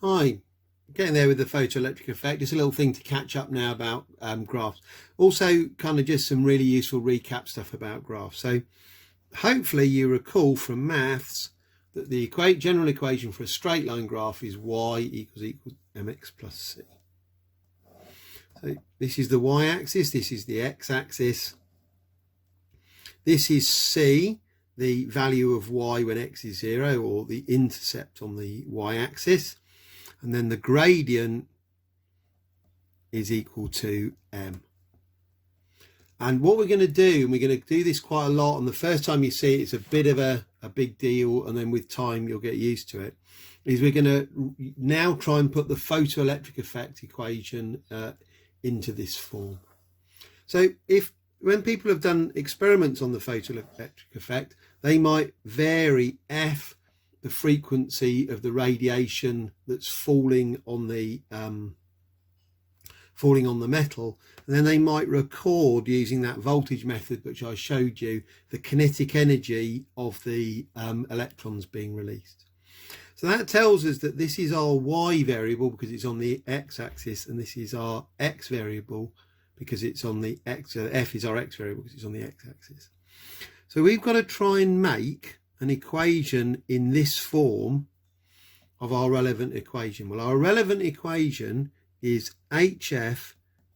Hi, getting there with the photoelectric effect. Just a little thing to catch up now about graphs. Also kind of just some really useful recap stuff about graphs. So hopefully you recall from maths that the general equation for a straight line graph is y equals mx plus c. So this is the y-axis, this is the x-axis. This is c, the value of y when x is 0, or the intercept on the y-axis. And then the gradient is equal to m. And what we're going to do, and we're going to do this quite a lot, and the first time you see it, it's a bit of a big deal, and then with time you'll get used to it, is we're going to now try and put the photoelectric effect equation into this form. So when people have done experiments on the photoelectric effect, they might vary f, the frequency of the radiation that's falling on the metal, and then they might record using that voltage method which I showed you the kinetic energy of the electrons being released. So that tells us that this is our y variable because it's on the x-axis, and this is our x variable because it's on the x. F is our x variable because it's on the x-axis. So we've got to try and make an equation in this form of our relevant equation. Well, our relevant equation is HF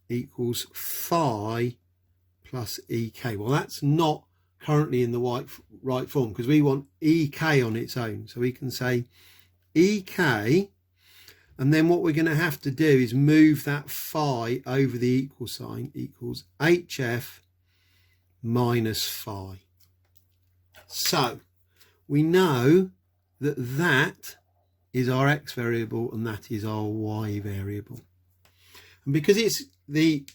equals phi plus EK. Well, that's not currently in the right form because we want EK on its own. So we can say EK, and then what we're going to have to do is move that phi over the equal sign, equals HF minus phi. So we know that that is our x variable and that is our y variable. And because it's the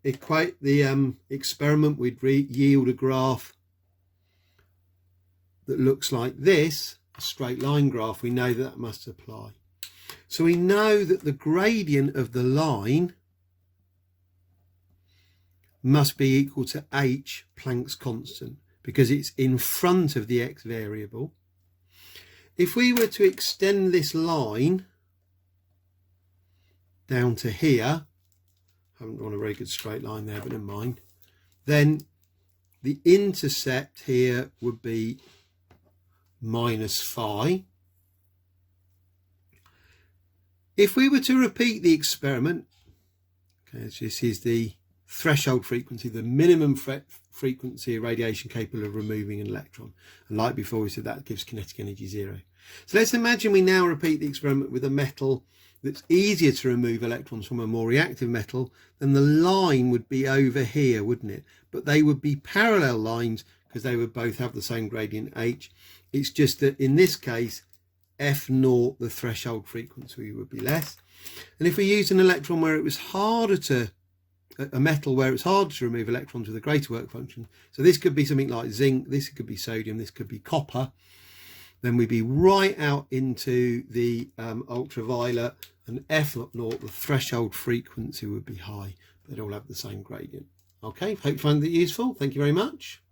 experiment would yield a graph that looks like this, a straight line graph, we know that must apply. So we know that the gradient of the line must be equal to h Planck's constant, because it's in front of the x variable. If we were to extend this line down to here, I haven't drawn a very good straight line there, but never mind, then the intercept here would be minus phi. If we were to repeat the experiment, okay, this is the threshold frequency, the minimum frequency of radiation capable of removing an electron, and like before we said that gives kinetic energy 0. So let's imagine we now repeat the experiment with a metal that's easier to remove electrons from a more reactive metal. Then the line would be over here, wouldn't it? But they would be parallel lines because they would both have the same gradient h. It's just that in this case f0, the threshold frequency, would be less. And if we used an electron where it was harder to a metal where it's hard to remove electrons with a greater work function, so this could be something like zinc, this could be sodium, this could be copper, then we'd be right out into the ultraviolet, and f0, the threshold frequency, would be high. They'd all have the same gradient. Okay, hope you find that useful. Thank you very much.